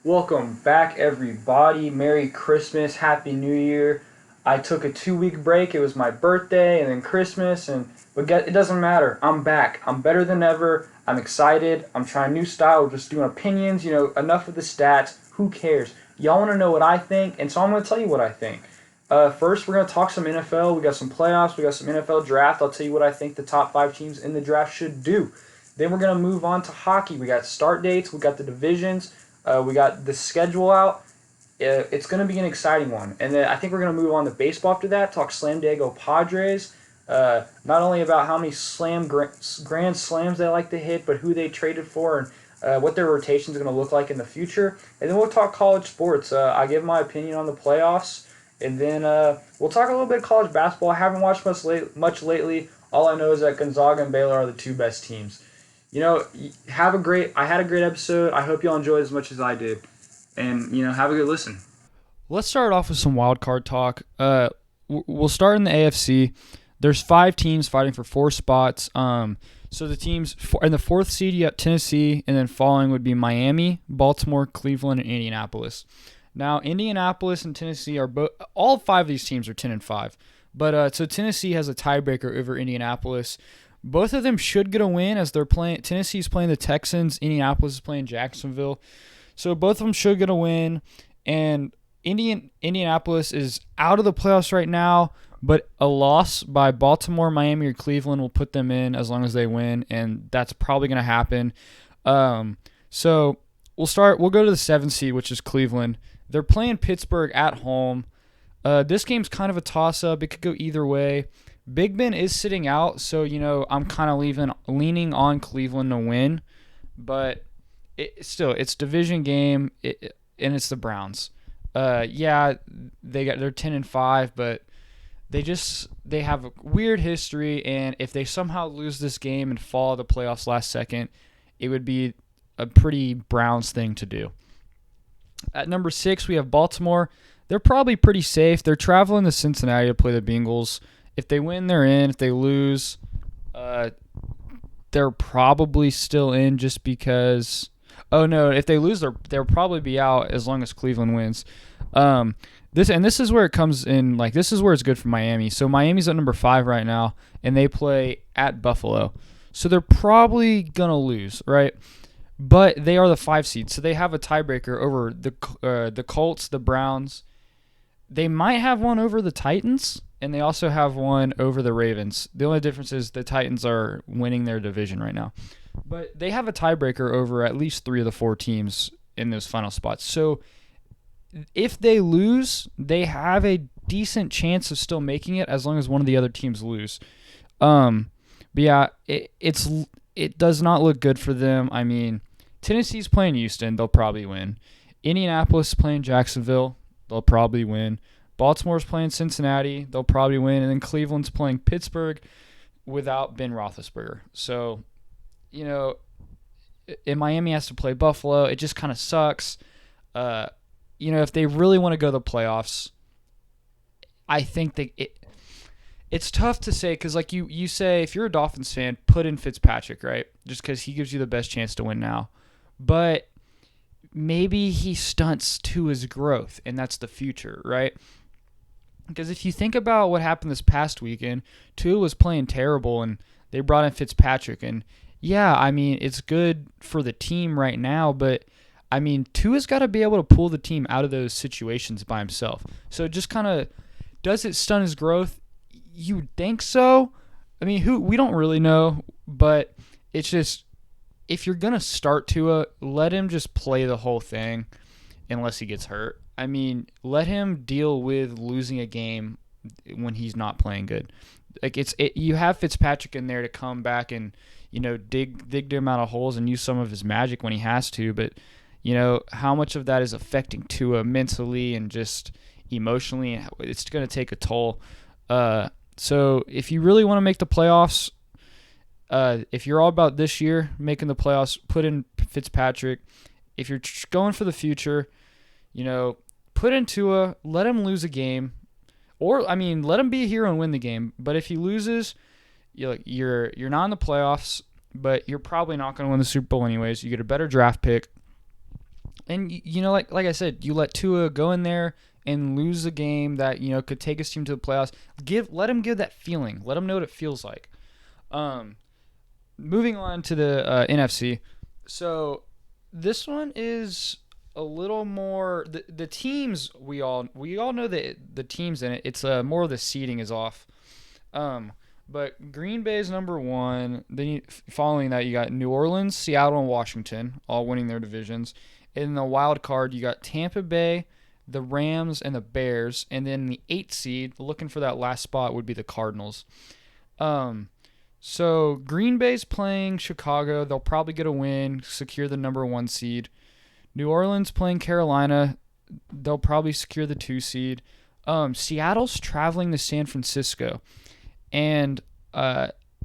Welcome back, everybody. Merry Christmas, Happy New Year. I took a 2 week break. It was my birthday and then Christmas, it doesn't matter. I'm back. I'm better than ever. I'm excited. I'm trying new style. We're just doing opinions. Enough of the stats. Who cares? Y'all want to know what I think, and so I'm going to tell you what I think. First, we're going to talk some NFL. We got some playoffs. We got some NFL draft. I'll tell you what I think the top five teams in the draft should do. Then we're going to move on to hockey. We got start dates. We got the divisions. We got the schedule out. It's going to be an exciting one. And then I think we're going to move on to baseball after that, talk Slam Diego Padres. Not only about how many grand slams they like to hit, but who they traded for and what their rotation is going to look like in the future. And then we'll talk college sports. I give my opinion on the playoffs. And then we'll talk a little bit of college basketball. I haven't watched much lately. All I know is that Gonzaga and Baylor are the two best teams. I had a great episode. I hope y'all enjoyed as much as I did. And, have a good listen. Let's start off with some wild card talk. We'll start in the AFC. There's 5 teams fighting for 4 spots. So the teams in the 4th seed, you got Tennessee, and then following would be Miami, Baltimore, Cleveland, and Indianapolis. Now, Indianapolis and Tennessee are all 5 of these teams are 10-5. But so Tennessee has a tiebreaker over Indianapolis. Both of them should get a win as they're playing. Tennessee's playing the Texans. Indianapolis is playing Jacksonville. So both of them should get a win. And Indianapolis is out of the playoffs right now, but a loss by Baltimore, Miami, or Cleveland will put them in as long as they win, and that's probably going to happen. So we'll go to the 7th seed, which is Cleveland. They're playing Pittsburgh at home. This game's kind of a toss-up. It could go either way. Big Ben is sitting out, so I'm kind of leaning on Cleveland to win, but it's division game, and it's the Browns. They're 10-5, but they have a weird history, and if they somehow lose this game and fall the playoffs last second, it would be a pretty Browns thing to do. At number 6, we have Baltimore. They're probably pretty safe. They're traveling to Cincinnati to play the Bengals. If they win, they're in. If they lose, they're probably still in just because. Oh no! If they lose, they'll probably be out as long as Cleveland wins. This is where it comes in. This is where it's good for Miami. So Miami's at number 5 right now, and they play at Buffalo. So they're probably gonna lose, right? But they are the 5 seed, so they have a tiebreaker over the Colts, the Browns. They might have one over the Titans. And they also have one over the Ravens. The only difference is the Titans are winning their division right now. But they have a tiebreaker over at least 3 of the 4 teams in those final spots. So if they lose, they have a decent chance of still making it as long as one of the other teams lose. But yeah, it does not look good for them. I mean, Tennessee's playing Houston. They'll probably win. Indianapolis is playing Jacksonville. They'll probably win. Baltimore's playing Cincinnati. They'll probably win. And then Cleveland's playing Pittsburgh without Ben Roethlisberger. So, and Miami has to play Buffalo. It just kind of sucks. If they really want to go to the playoffs, I think it's tough to say because, you say, if you're a Dolphins fan, put in Fitzpatrick, right? Just because he gives you the best chance to win now. But maybe he stunts Tua's growth, and that's the future, right? Because if you think about what happened this past weekend, Tua was playing terrible, and they brought in Fitzpatrick. And, yeah, I mean, it's good for the team right now, but, I mean, Tua's got to be able to pull the team out of those situations by himself. So just kind of, does it stunt his growth? You would think so. I mean, we don't really know, but it's just, if you're going to start Tua, let him just play the whole thing unless he gets hurt. I mean, let him deal with losing a game when he's not playing good. You have Fitzpatrick in there to come back and, dig him out of holes and use some of his magic when he has to. But, how much of that is affecting Tua mentally and just emotionally? It's going to take a toll. So if you really want to make the playoffs, if you're all about this year making the playoffs, put in Fitzpatrick. If you're going for the future, put in Tua, let him lose a game. Or, I mean, let him be a hero and win the game. But if he loses, you're not in the playoffs, but you're probably not going to win the Super Bowl anyways. You get a better draft pick. And like I said, you let Tua go in there and lose a game that could take his team to the playoffs. Let him give that feeling. Let him know what it feels like. Um, Moving on to the NFC. So this one is a little more the teams we all know that the teams in it. It's more of the seeding is off. But Green Bay is number one. Then following that, you got New Orleans, Seattle, and Washington all winning their divisions. In the wild card, you got Tampa Bay, the Rams, and the Bears. And then the 8th seed, looking for that last spot, would be the Cardinals. So Green Bay's playing Chicago. They'll probably get a win, secure the number 1 seed. New Orleans playing Carolina. They'll probably secure the 2 seed. Seattle's traveling to San Francisco. And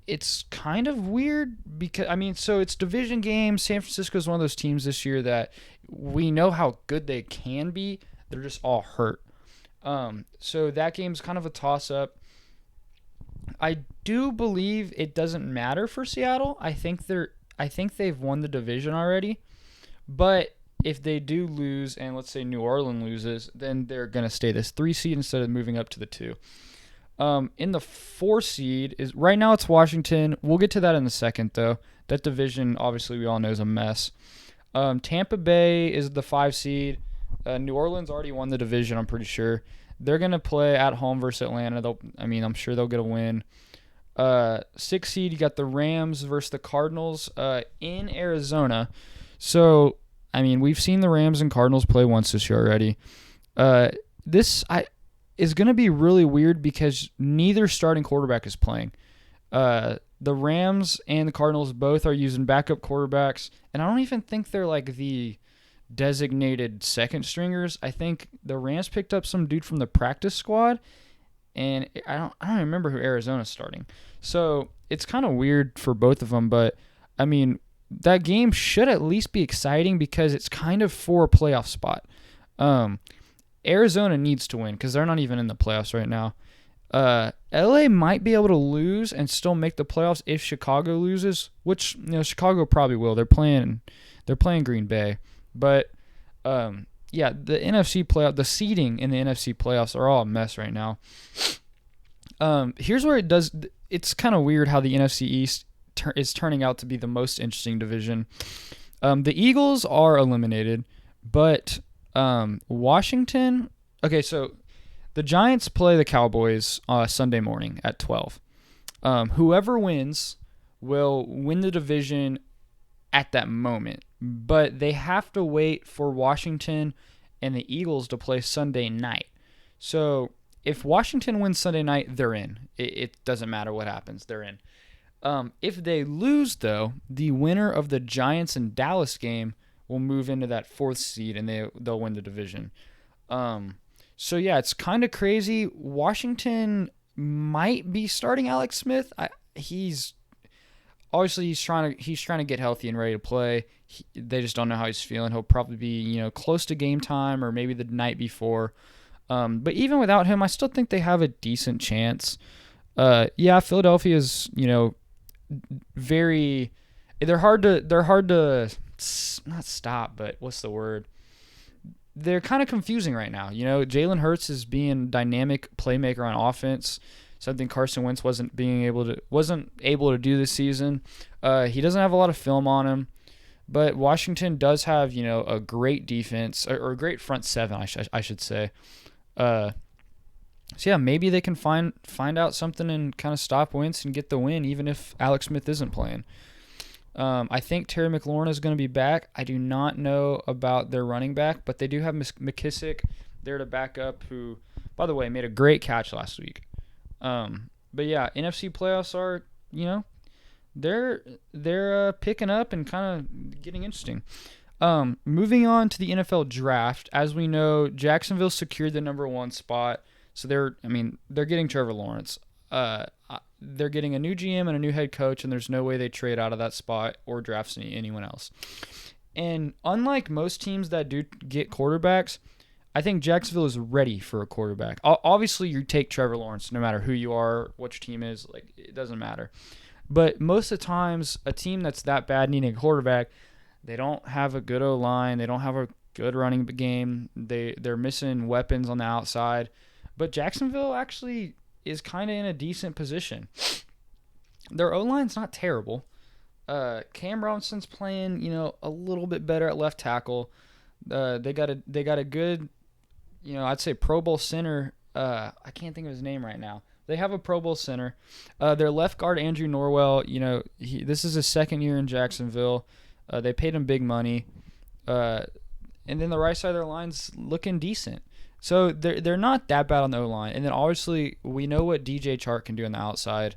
it's kind of weird because, so it's division games. San Francisco is one of those teams this year that we know how good they can be. They're just all hurt. So that game's kind of a toss-up. I do believe it doesn't matter for Seattle. I think they've won the division already. But if they do lose, and let's say New Orleans loses, then they're going to stay this 3 seed instead of moving up to the 2. In the 4 seed is right now it's Washington. We'll get to that in a second though. That division obviously we all know is a mess. Tampa Bay is the 5 seed. New Orleans already won the division, I'm pretty sure. They're gonna play at home versus Atlanta. I'm sure they'll get a win. 6 seed, you got the Rams versus the Cardinals in Arizona. So we've seen the Rams and Cardinals play once this year already. This is going to be really weird because neither starting quarterback is playing. The Rams and the Cardinals both are using backup quarterbacks, and I don't even think they're like the designated second stringers. I think the Rams picked up some dude from the practice squad, and I don't remember who Arizona's starting. So it's kind of weird for both of them, but that game should at least be exciting because it's kind of for a playoff spot. Arizona needs to win because they're not even in the playoffs right now. LA might be able to lose and still make the playoffs if Chicago loses, which Chicago probably will. They're playing Green Bay, but the NFC playoff, the seeding in the NFC playoffs are all a mess right now. Here's where it's kind of weird how the NFC East is turning out to be the most interesting division. The Eagles are eliminated, but Washington. Okay, so the Giants play the Cowboys Sunday morning at 12. Whoever wins will win the division at that moment, but they have to wait for Washington and the Eagles to play Sunday night. So if Washington wins Sunday night, they're in. It doesn't matter what happens, they're in. If they lose, though, the winner of the Giants and Dallas game will move into that 4th seed, and they'll win the division. So yeah, it's kind of crazy. Washington might be starting Alex Smith. He's trying to get healthy and ready to play. They just don't know how he's feeling. He'll probably be close to game time or maybe the night before. But even without him, I still think they have a decent chance. Philadelphia is very. They're hard to not stop, but what's the word? They're kind of confusing right now. Jalen Hurts is being dynamic playmaker on offense, something Carson Wentz wasn't able to do this season. He doesn't have a lot of film on him, but Washington does have a great defense or a great front seven, I should say. So yeah, maybe they can find out something and kind of stop Wentz and get the win, even if Alex Smith isn't playing. I think Terry McLaurin is going to be back. I do not know about their running back, but they do have McKissick there to back up, who, by the way, made a great catch last week. But yeah, NFC playoffs are, they're picking up and kind of getting interesting. Moving on to the NFL draft, as we know, Jacksonville secured the number 1 spot, so they're getting Trevor Lawrence. They're getting a new GM and a new head coach, and there's no way they trade out of that spot or draft anyone else. And unlike most teams that do get quarterbacks, I think Jacksonville is ready for a quarterback. Obviously, you take Trevor Lawrence no matter who you are, what your team is. It doesn't matter. But most of the times, a team that's that bad needing a quarterback, they don't have a good O-line. They don't have a good running game. They're missing weapons on the outside, but Jacksonville actually is kind of in a decent position. Their O-line's not terrible. Cam Robinson's playing, a little bit better at left tackle. They got a good, I'd say Pro Bowl center. I can't think of his name right now. They have a Pro Bowl center. Their left guard, Andrew Norwell, this is his second year in Jacksonville. They paid him big money. And then the right side of their line's looking decent. So they're not that bad on the O-line. And then obviously we know what DJ Chark can do on the outside.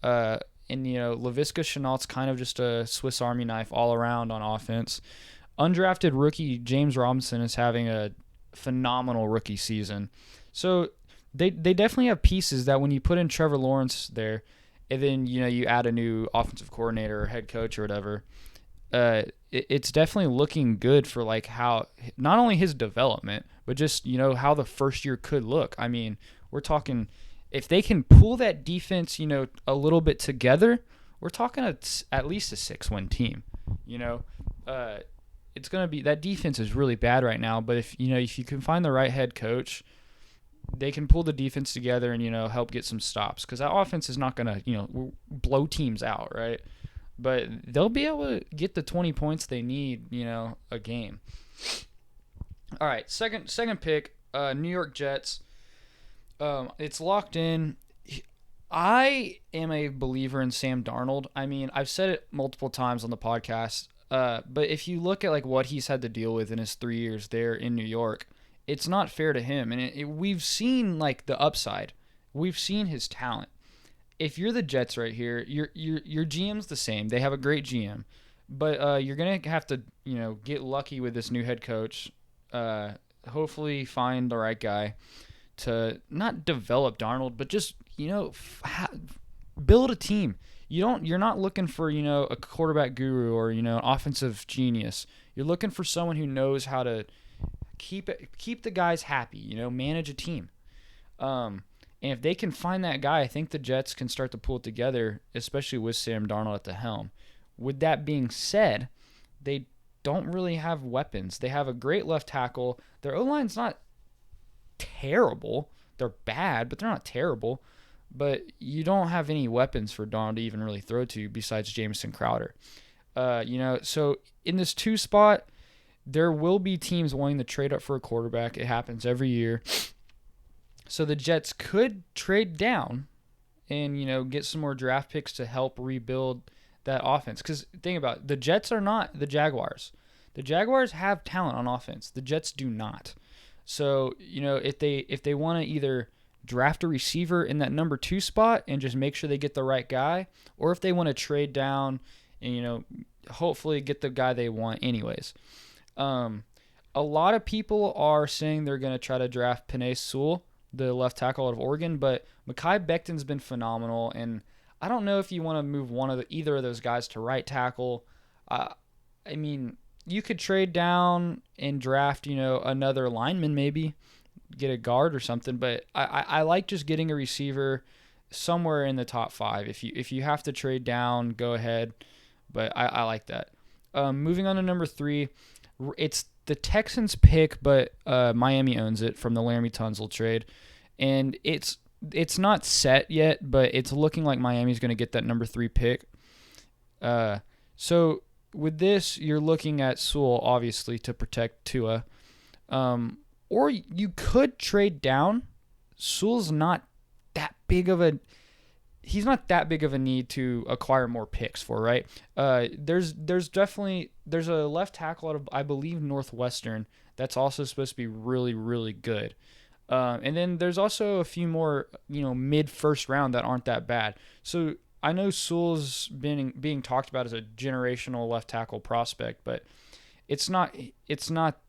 And, Laviska Shenault's kind of just a Swiss Army knife all around on offense. Undrafted rookie James Robinson is having a phenomenal rookie season. So they definitely have pieces that when you put in Trevor Lawrence there, and then, you add a new offensive coordinator or head coach or whatever, it's definitely looking good for like how not only his development, but just, how the first year could look. I mean, we're talking if they can pull that defense, a little bit together, we're talking at least a 6-win team. It's going to be that defense is really bad right now, but if you can find the right head coach, they can pull the defense together and help get some stops, because that offense is not going to blow teams out, right? But they'll be able to get the 20 points they need, a game. All right, second pick, New York Jets. It's locked in. I am a believer in Sam Darnold. I mean, I've said it multiple times on the podcast, but if you look at like what he's had to deal with in his 3 years there in New York, it's not fair to him. And we've seen like the upside. We've seen his talent. If you're the Jets right here, your GM's the same. They have a great GM, but you're gonna have to get lucky with this new head coach. Hopefully find the right guy to not develop Darnold, but just build a team. You're not looking for a quarterback guru or an offensive genius. You're looking for someone who knows how to keep the guys happy. Manage a team. And if they can find that guy, I think the Jets can start to pull it together, especially with Sam Darnold at the helm. With that being said, they don't really have weapons. They have a great left tackle. Their O-line's not terrible. They're bad, but they're not terrible. But you don't have any weapons for Darnold to even really throw to besides Jamison Crowder. So in this 2 spot, there will be teams wanting to trade up for a quarterback. It happens every year. So the Jets could trade down and, get some more draft picks to help rebuild that offense. Because think about it, the Jets are not the Jaguars. The Jaguars have talent on offense. The Jets do not. So, if they want to either draft a receiver in that number 2 spot and just make sure they get the right guy, or if they want to trade down and, hopefully get the guy they want anyways. A lot of people are saying they're going to try to draft Penei Sewell, the left tackle out of Oregon, but Mekhi Becton's been phenomenal, and I don't know if you want to move either of those guys to right tackle. I mean, you could trade down and draft, another lineman maybe, get a guard or something, but I like just getting a receiver somewhere in the top 5. If you have to trade down, go ahead, but I like that. Moving on to number 3, it's the Texans pick, but Miami owns it from the Laramie Tunsil trade, and it's not set yet, but it's looking like Miami's going to get that number 3 pick. So with this, you're looking at Sewell obviously to protect Tua, or you could trade down. Sewell's not that big of a need to acquire more picks for, right? There's a left tackle out of, I believe, Northwestern that's also supposed to be really, really good. And then there's also a few more, mid first round that aren't that bad. So I know Sewell's being talked about as a generational left tackle prospect, but it's not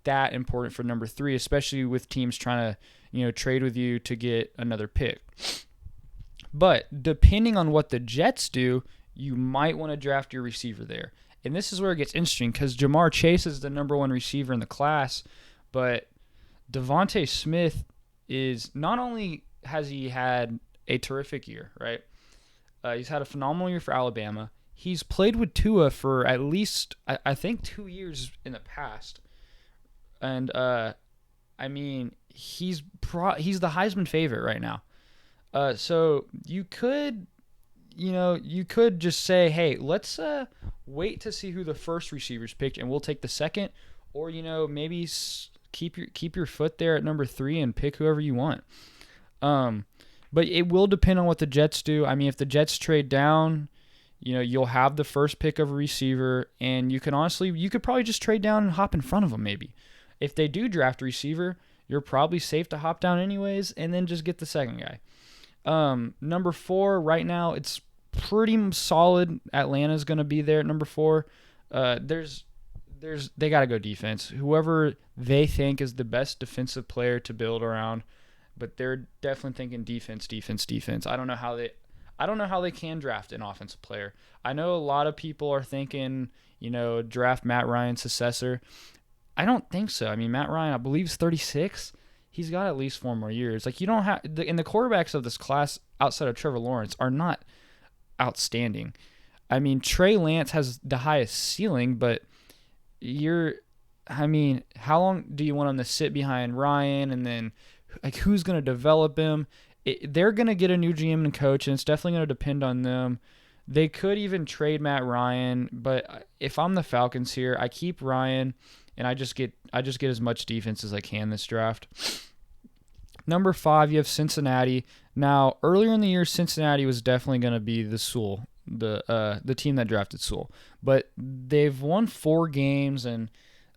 that important for number 3, especially with teams trying to, trade with you to get another pick. But depending on what the Jets do, you might want to draft your receiver there. And this is where it gets interesting because Jamar Chase is the number 1 receiver in the class, but Devontae Smith is not only has he had a terrific year, right? He's had a phenomenal year for Alabama. He's played with Tua for at least, I think, 2 years in the past. And I mean, he's the Heisman favorite right now. So you could just say, hey, let's wait to see who the first receivers picked, and we'll take the second, or maybe keep your foot there at number 3 and pick whoever you want. But it will depend on what the Jets do. I mean, if the Jets trade down, you'll have the first pick of a receiver, and you could probably just trade down and hop in front of them maybe. If they do draft a receiver, you're probably safe to hop down anyways, and then just get the second guy. Number 4 right now, it's pretty solid. Atlanta's going to be there at number 4. They got to go defense. Whoever they think is the best defensive player to build around, but they're definitely thinking defense. I don't know how they can draft an offensive player. I know a lot of people are thinking, draft Matt Ryan's successor. I don't think so. I mean, Matt Ryan, I believe, is 36. He's got at least 4 more years. Like, you don't have, and the quarterbacks of this class outside of Trevor Lawrence are not outstanding. I mean, Trey Lance has the highest ceiling, but how long do you want him to sit behind Ryan, and then like who's going to develop him? They're going to get a new GM and coach, and it's definitely going to depend on them. They could even trade Matt Ryan, but if I'm the Falcons here, I keep Ryan, and I just get as much defense as I can this draft. Number 5, you have Cincinnati. Now, earlier in the year, Cincinnati was definitely going to be the team that drafted Sewell, but they've won 4 games, and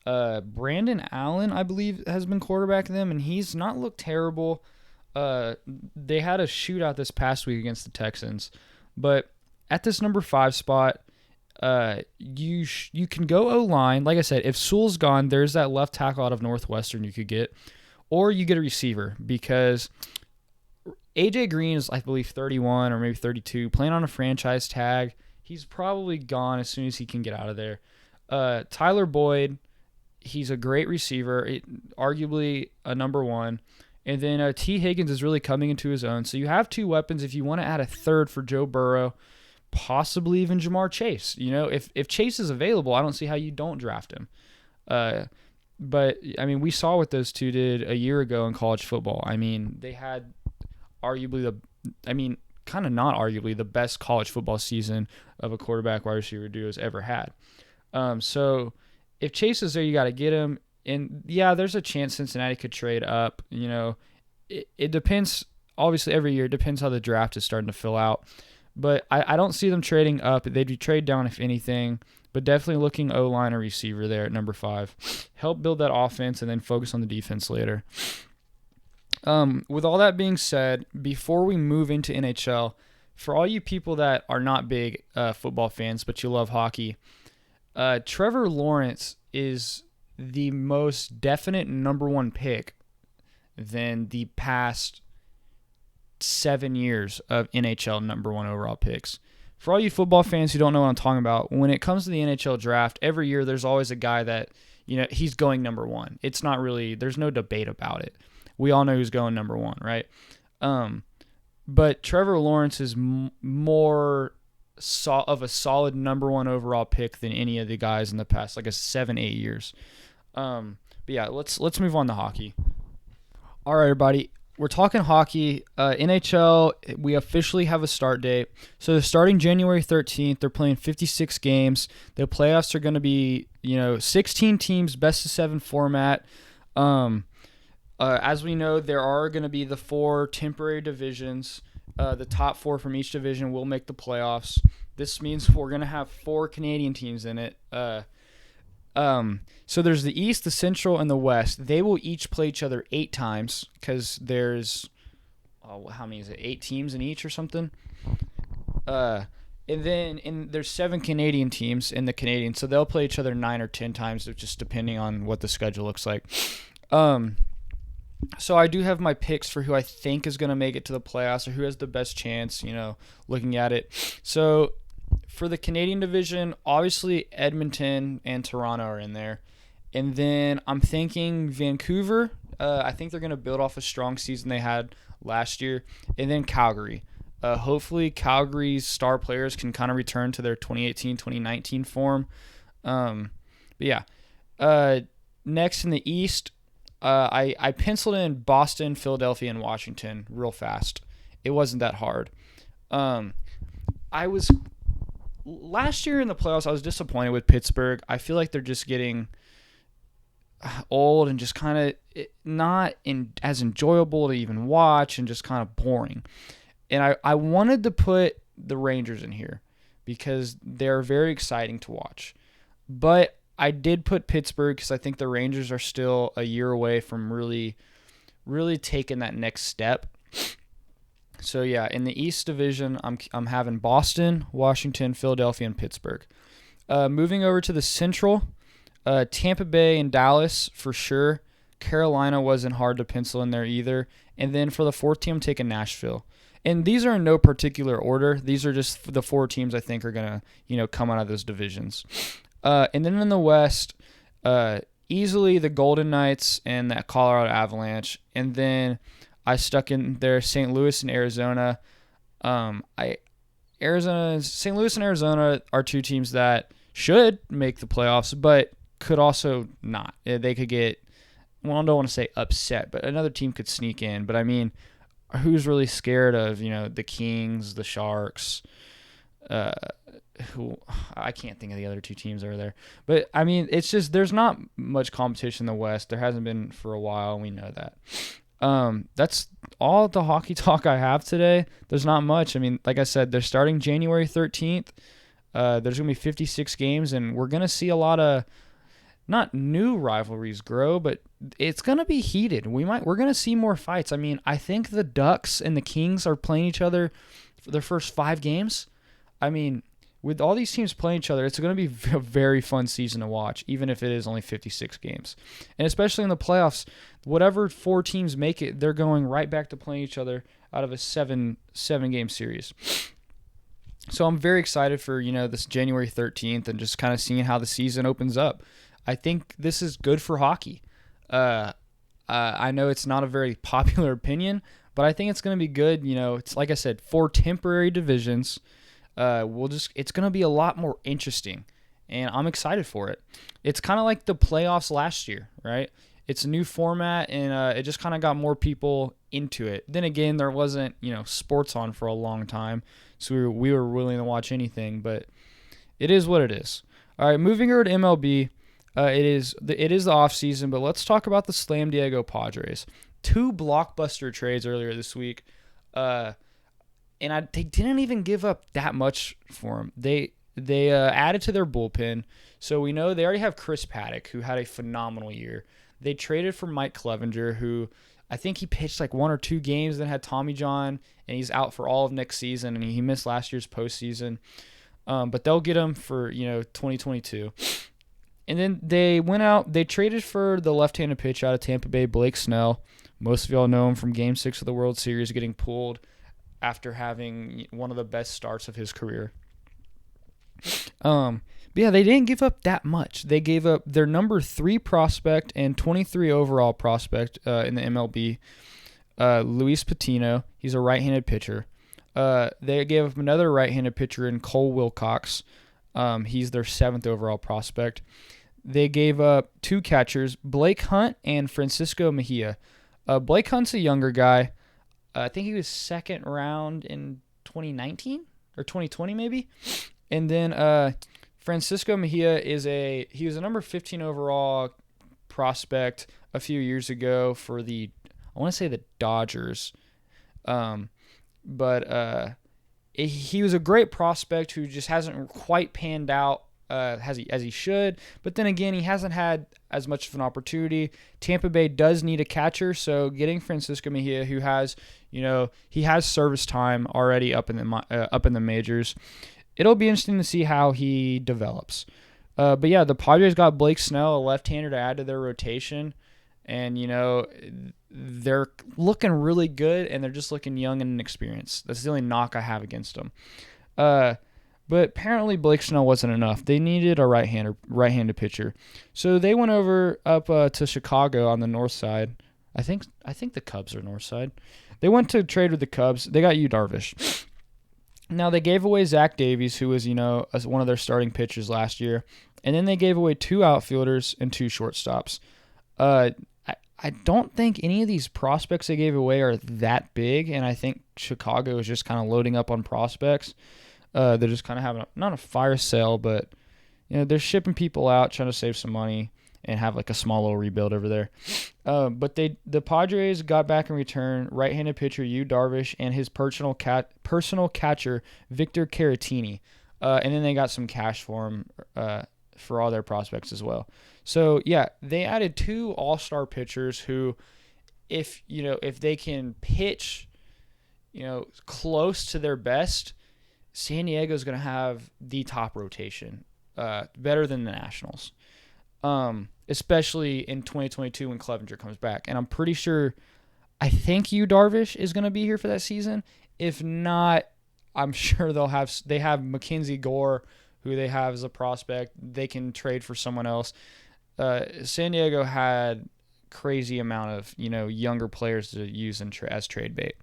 Brandon Allen, I believe, has been quarterbacking them, and he's not looked terrible. They had a shootout this past week against the Texans, but at this number 5 spot, you can go O-line. Like I said, if Sewell's gone, there's that left tackle out of Northwestern you could get, or you get a receiver, because AJ Green is, I believe, 31 or maybe 32, playing on a franchise tag. He's probably gone as soon as he can get out of there. Tyler Boyd, he's a great receiver, arguably a number 1. And then T. Higgins is really coming into his own. So you have 2 weapons. If you want to add a third for Joe Burrow, possibly even Jamar Chase. If Chase is available, I don't see how you don't draft him. But, I mean, we saw what those 2 did a year ago in college football. I mean, they had kind of not arguably the best college football season of a quarterback wide receiver duo has ever had. So if Chase is there, you got to get him. And yeah, there's a chance Cincinnati could trade up. It depends. Obviously, every year it depends how the draft is starting to fill out. But I don't see them trading up. They'd trade down if anything. But definitely looking O-line or receiver there at number 5. Help build that offense and then focus on the defense later. With all that being said, before we move into NHL, for all you people that are not big football fans but you love hockey, Trevor Lawrence is the most definite number 1 pick than the past 7 years of NHL number 1 overall picks. For all you football fans who don't know what I'm talking about, when it comes to the NHL draft, every year there's always a guy that, he's going number 1. It's not really, there's no debate about it. We all know who's going number 1, right? But Trevor Lawrence is more of a solid number 1 overall pick than any of the guys in the past, like 7-8 years. But yeah, let's move on to hockey. All right, everybody. We're talking hockey. NHL, we officially have a start date. So they're starting January 13th. They're playing 56 games. The playoffs are going to be, 16 teams, best of 7 format. As we know, there are going to be the 4 temporary divisions. The top 4 from each division will make the playoffs. This means we're going to have 4 Canadian teams in it. So there's the East, the Central, and the West. They will each play each other 8 times because there's, how many is it? 8 teams in each or something? And then there's 7 Canadian teams in the Canadian, so they'll play each other 9 or 10 times, just depending on what the schedule looks like. So I do have my picks for who I think is going to make it to the playoffs or who has the best chance, looking at it. So for the Canadian division, obviously Edmonton and Toronto are in there. And then I'm thinking Vancouver. I think they're going to build off a strong season they had last year. And then Calgary. Hopefully Calgary's star players can kind of return to their 2018-2019 form. But yeah. next in the East, I penciled in Boston, Philadelphia, and Washington real fast. It wasn't that hard. I was last year in the playoffs. I was disappointed with Pittsburgh. I feel like they're just getting old and just kind of not as enjoyable to even watch and just kind of boring. And I wanted to put the Rangers in here because they're very exciting to watch. But I did put Pittsburgh because I think the Rangers are still a year away from really, really taking that next step. So yeah, in the East Division, I'm having Boston, Washington, Philadelphia, and Pittsburgh. Moving over to the Central, Tampa Bay and Dallas for sure. Carolina wasn't hard to pencil in there either. And then for the fourth team, I'm taking Nashville. And these are in no particular order. These are just the 4 teams I think are gonna come out of those divisions. And then in the West, easily the Golden Knights and the Colorado Avalanche. And then I stuck in there St. Louis and Arizona. St. Louis and Arizona are 2 teams that should make the playoffs, but could also not. They could get, well, I don't want to say upset, but another team could sneak in. But I mean, who's really scared of the Kings, the Sharks? Who I can't think of the other 2 teams that are there. But I mean, it's just there's not much competition in the West. There hasn't been for a while, and we know that. That's all the hockey talk I have today. There's not much. I mean, like I said, they're starting January 13th. There's going to be 56 games, and we're going to see a lot of not new rivalries grow, but it's going to be heated. We're going to see more fights. I mean, I think the Ducks and the Kings are playing each other for their first 5 games. I mean, with all these teams playing each other, it's going to be a very fun season to watch, even if it is only 56 games. And especially in the playoffs, whatever 4 teams make it, they're going right back to playing each other out of a 7-game series. So I'm very excited for, this January 13th and just kind of seeing how the season opens up. I think this is good for hockey. I know it's not a very popular opinion, but I think it's going to be good. It's like I said, 4 temporary divisions. It's going to be a lot more interesting, and I'm excited for it. It's kind of like the playoffs last year, right? It's a new format, and it just kind of got more people into it. Then again, there wasn't, sports on for a long time, so we were willing to watch anything, but it is what it is. All right, moving over to MLB, it is the off season, but let's talk about the Slam Diego Padres. 2 blockbuster trades earlier this week. And they didn't even give up that much for him. They added to their bullpen. So we know they already have Chris Paddock, who had a phenomenal year. They traded for Mike Clevenger, who I think he pitched like 1 or 2 games, then had Tommy John, and he's out for all of next season, and he missed last year's postseason. But they'll get him for 2022. And then they traded for the left-handed pitcher out of Tampa Bay, Blake Snell. Most of y'all know him from Game 6 of the World Series, getting pulled after having one of the best starts of his career. But yeah, they didn't give up that much. They gave up their number 3 prospect and 23 overall prospect in the MLB, Luis Patino. He's a right-handed pitcher. They gave up another right-handed pitcher in Cole Wilcox. He's their 7th overall prospect. They gave up 2 catchers, Blake Hunt and Francisco Mejia. Blake Hunt's a younger guy. I think he was 2nd round in 2019 or 2020 maybe. And then Francisco Mejia he was a number 15 overall prospect a few years ago for the Dodgers. He was a great prospect who just hasn't quite panned out as he should. But then again, he hasn't had as much of an opportunity. Tampa Bay does need a catcher, so getting Francisco Mejia, who has he has service time already up in the majors. It'll be interesting to see how he develops. But yeah, the Padres got Blake Snell, a left-hander, to add to their rotation. And, they're looking really good, and they're just looking young and inexperienced. That's the only knock I have against them. But apparently Blake Snell wasn't enough. They needed a right-handed pitcher. So they went up to Chicago on the north side. I think the Cubs are north side. They went to trade with the Cubs. They got Yu Darvish. Now, they gave away Zach Davies, who was, as one of their starting pitchers last year. And then they gave away 2 outfielders and 2 shortstops. I don't think any of these prospects they gave away are that big, and I think Chicago is just kind of loading up on prospects. They're just kind of having not a fire sale, but they're shipping people out, trying to save some money and have like a small little rebuild over there. But the Padres got back in return right-handed pitcher Yu Darvish and his personal catcher Victor Caratini, and then they got some cash for him for all their prospects as well. So yeah, they added 2 all-star pitchers who, if they can pitch, close to their best, San Diego's going to have the top rotation, better than the Nationals, especially in 2022 when Clevenger comes back. And I'm pretty sure, I think Yu Darvish is going to be here for that season. If not, I'm sure they have Mackenzie Gore, who they have as a prospect. They can trade for someone else. San Diego had crazy amount of younger players to use as trade bait.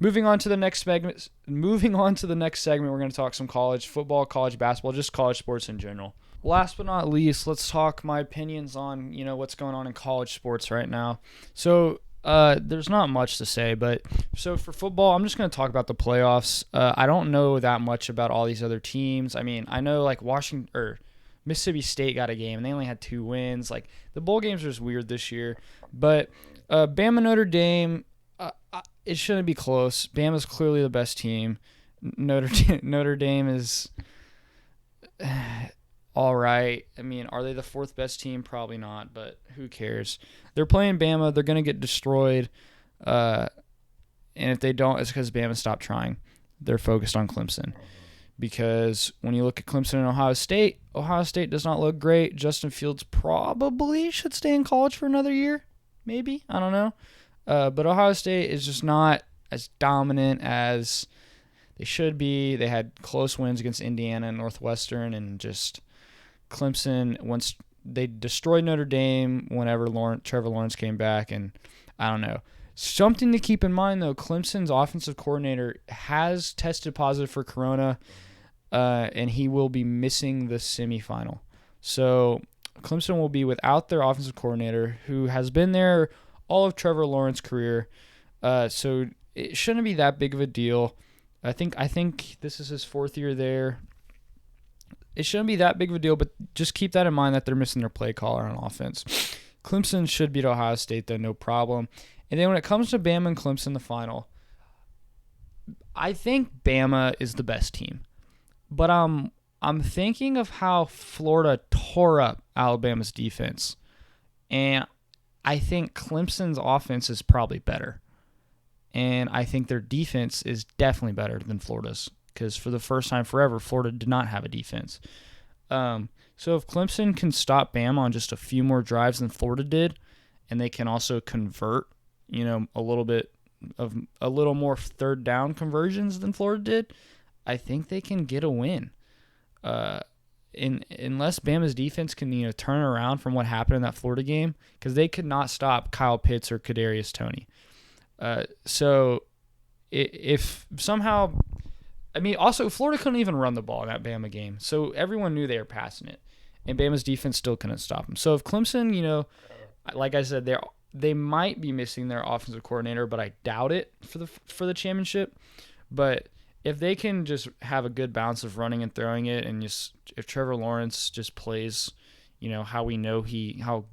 Moving on to the next segment. We're going to talk some college football, college basketball, just college sports in general. Last but not least, let's talk my opinions on what's going on in college sports right now. So there's not much to say, but so for football, I'm just going to talk about the playoffs. I don't know that much about all these other teams. I mean, I know like Mississippi State got a game, and they only had 2 wins. Like, the bowl games are just weird this year. But Bama Notre Dame, it shouldn't be close. Bama's clearly the best team. Notre Dame is all right. I mean, are they the 4th best team? Probably not, but who cares? They're playing Bama. They're going to get destroyed. And if they don't, it's because Bama stopped trying. They're focused on Clemson. Because when you look at Clemson and Ohio State does not look great. Justin Fields probably should stay in college for another year. Maybe. I don't know. But Ohio State is just not as dominant as they should be. They had close wins against Indiana and Northwestern, and just Clemson, once they destroyed Notre Dame whenever Trevor Lawrence came back, and I don't know. Something to keep in mind, though, Clemson's offensive coordinator has tested positive for corona, and he will be missing the semifinal. So Clemson will be without their offensive coordinator, who has been there all of Trevor Lawrence's career. So it shouldn't be that big of a deal. I think this is his 4th year there. It shouldn't be that big of a deal, but just keep that in mind that they're missing their play caller on offense. Clemson should beat Ohio State, though, no problem. And then when it comes to Bama and Clemson in the final, I think Bama is the best team. But I'm thinking of how Florida tore up Alabama's defense. And I think Clemson's offense is probably better. And I think their defense is definitely better than Florida's. Because for the first time forever, Florida did not have a defense. So if Clemson can stop Bama on just a few more drives than Florida did, and they can also convert, a little more third down conversions than Florida did, I think they can get a win. Unless Bama's defense can turn around from what happened in that Florida game, because they could not stop Kyle Pitts or Kadarius Toney. So if somehow, also Florida couldn't even run the ball in that Bama game, so everyone knew they were passing it, and Bama's defense still couldn't stop them. So if Clemson, like I said, they might be missing their offensive coordinator, but I doubt it for the championship. But if they can just have a good balance of running and throwing it, and if Trevor Lawrence just plays, how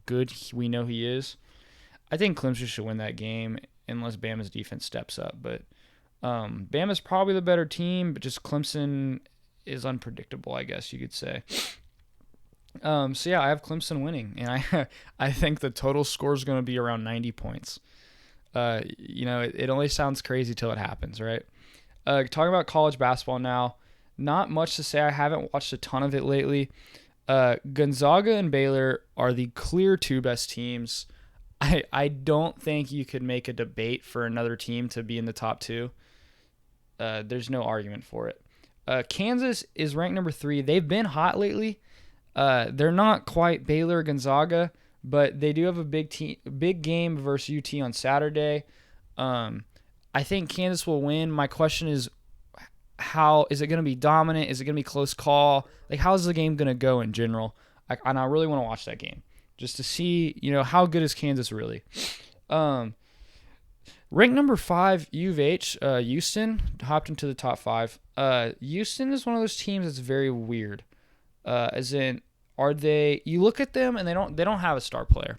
good we know he is, I think Clemson should win that game unless Bama's defense steps up. But Bama's probably the better team, but just Clemson is unpredictable, I guess you could say. So yeah, I have Clemson winning, and I think the total score is going to be around 90 points. It only sounds crazy till it happens, right? Talking about college basketball now, not much to say. I haven't watched a ton of it lately. Gonzaga and Baylor are the clear 2 best teams. I don't think you could make a debate for another team to be in the top 2. There's no argument for it. Kansas is ranked number 3. They've been hot lately. They're not quite Baylor or Gonzaga, but they do have a big game versus UT on Saturday. I think Kansas will win. My question is, how is it going to be dominant? Is it going to be close call? Like, how's the game going to go in general? And I really want to watch that game just to see, how good is Kansas really. Ranked number 5, U of H, Houston hopped into the top 5. Houston is one of those teams that's very weird. As in, you look at them and they don't have a star player.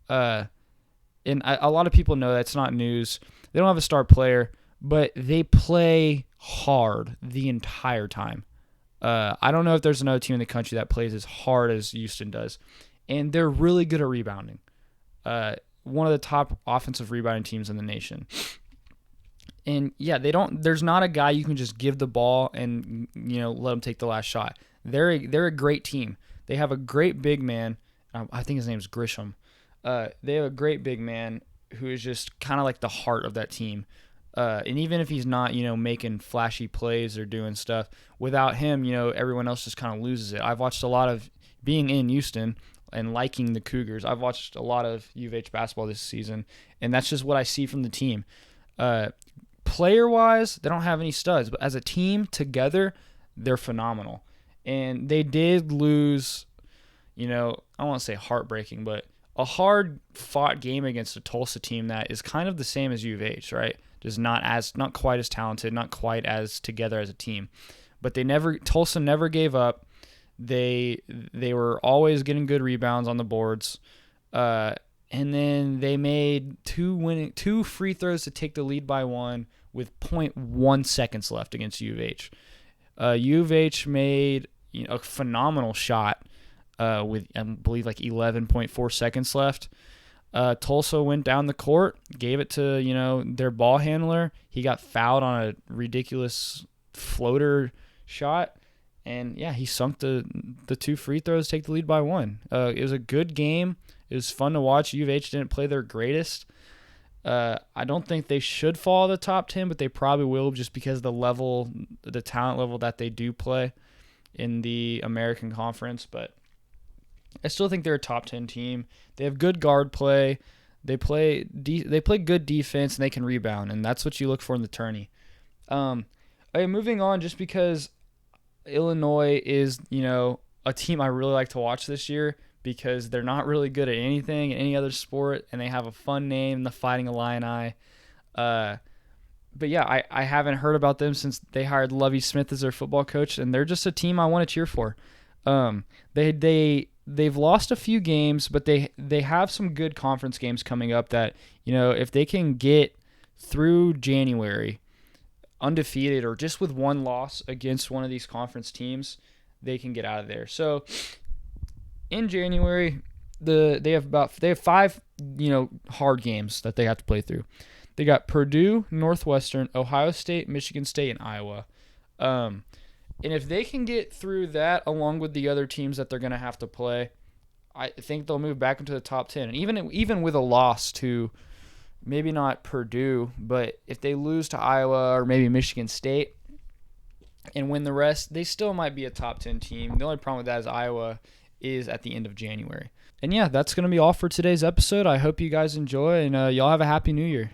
And a lot of people know that's not news. They don't have a star player, but they play hard the entire time. I don't know if there's another team in the country that plays as hard as Houston does. And they're really good at rebounding. One of the top offensive rebounding teams in the nation. And yeah, there's not a guy you can just give the ball and, let him take the last shot. They're a great team. They have a great big man. I think his name's Grisham. They have a great big man who is just kind of like the heart of that team. And even if he's not, making flashy plays or doing stuff, without him, everyone else just kind of loses it. I've watched a lot of, being in Houston and liking the Cougars, I've watched a lot of U of H basketball this season, and that's just what I see from the team. Player-wise, they don't have any studs, but as a team together, they're phenomenal. And they did lose, I don't want to say heartbreaking, but a hard-fought game against a Tulsa team that is kind of the same as U of H, right? Just not quite as talented, not quite as together as a team. But Tulsa never gave up. They were always getting good rebounds on the boards. And then they made two free throws to take the lead by 1 with 0.1 seconds left against U of H. U of H made a phenomenal shot with, I believe, like 11.4 seconds left. Tulsa went down the court, gave it to, their ball handler. He got fouled on a ridiculous floater shot. And, yeah, he sunk the 2 free throws, take the lead by 1. It was a good game. It was fun to watch. U of H didn't play their greatest. I don't think they should fall the top 10, but they probably will just because the talent level that they do play in the American Conference. But I still think they're a top 10 team. They have good guard play. They play good defense, and they can rebound, and that's what you look for in the tourney. Moving on, just because Illinois is, a team I really like to watch this year because they're not really good at anything in any other sport, and they have a fun name, the Fighting Illini. But yeah, I haven't heard about them since they hired Lovie Smith as their football coach, and they're just a team I want to cheer for. They've lost a few games, but they have some good conference games coming up that, if they can get through January undefeated or just with one loss against one of these conference teams, they can get out of there. So in January, they have 5 hard games that they have to play through. They got Purdue, Northwestern, Ohio State, Michigan State, and Iowa. And if they can get through that along with the other teams that they're going to have to play, I think they'll move back into the top 10. And even with a loss to maybe not Purdue, but if they lose to Iowa or maybe Michigan State and win the rest, they still might be a top 10 team. The only problem with that is Iowa is at the end of January. And yeah, that's going to be all for today's episode. I hope you guys enjoy, and y'all have a happy new year.